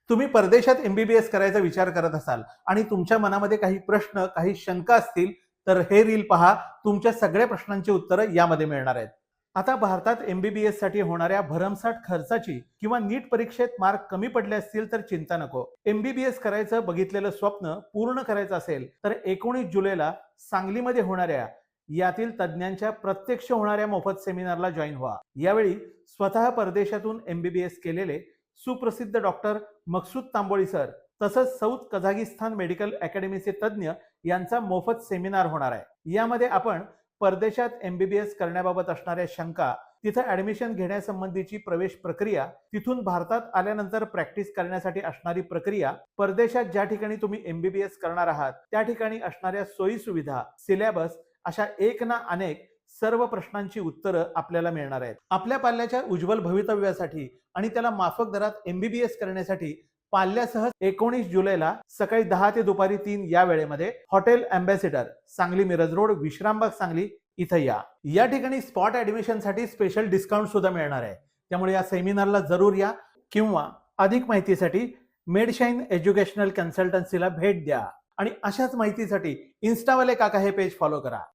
तुम्ही परदेशात एमबीबीएस करायचा विचार करत असाल आणि तुमच्या मनामध्ये काही प्रश्न, काही शंका असतील, तर हे रील पहा. तुमच्या सगळ्या प्रश्नांची उत्तरं यामध्ये मिळणार आहेत. आता भारतात एमबीबीएस साठी होणाऱ्या भरमसाठ खर्चाची किंवा नीट परीक्षेत मार्क कमी पडले असतील तर चिंता नको. एमबीबीएस करायचं बघितलेलं स्वप्न पूर्ण करायचं असेल तर 19 जुलैला सांगलीमध्ये होणाऱ्या यातील तज्ज्ञांच्या प्रत्यक्ष होणाऱ्या मोफत सेमिनारला जॉईन व्हा. यावेळी स्वतः परदेशातून एमबीबीएस केलेले सुप्रसिद्ध डॉक्टर मकसूद तांबोळी सर तसंच साऊथ कझागिस्तान मेडिकल अकॅडमीचे तज्ज्ञ यांचा मोफत सेमिनार होणार आहे. यामध्ये आपण परदेशात एमबीबीएस करण्याबाबत असणाऱ्या शंका, तिथं ऍडमिशन घेण्यासंबंधीची प्रवेश प्रक्रिया, तिथून भारतात आल्यानंतर प्रॅक्टिस करण्यासाठी असणारी प्रक्रिया, परदेशात ज्या ठिकाणी तुम्ही एमबीबीएस करणार आहात त्या ठिकाणी असणाऱ्या सोयी सुविधा, सिलेबस अशा एक ना अनेक सर्व प्रश्नांची उत्तरं आपल्याला मिळणार आहेत. आपल्या पाल्याच्या उज्ज्वल भवितव्यासाठी आणि त्याला माफक दरात एमबीबीएस करण्यासाठी पाल्यासह 19 जुलैला सकाळी 10 ते दुपारी 3 या वेळेमध्ये hotel ambassador, Sangli Miraj road, Vishrambag, Sangli इथं या. या ठिकाणी स्पॉट ऍडमिशन साठी स्पेशल डिस्काउंट सुद्धा मिळणार आहे. त्यामुळे या सेमिनारला जरूर या किंवा अधिक माहितीसाठी मेडशाईन एज्युकेशनल कन्सल्टन्सीला भेट द्या आणि अशाच माहितीसाठी इन्स्टावाले काका हे पेज फॉलो करा.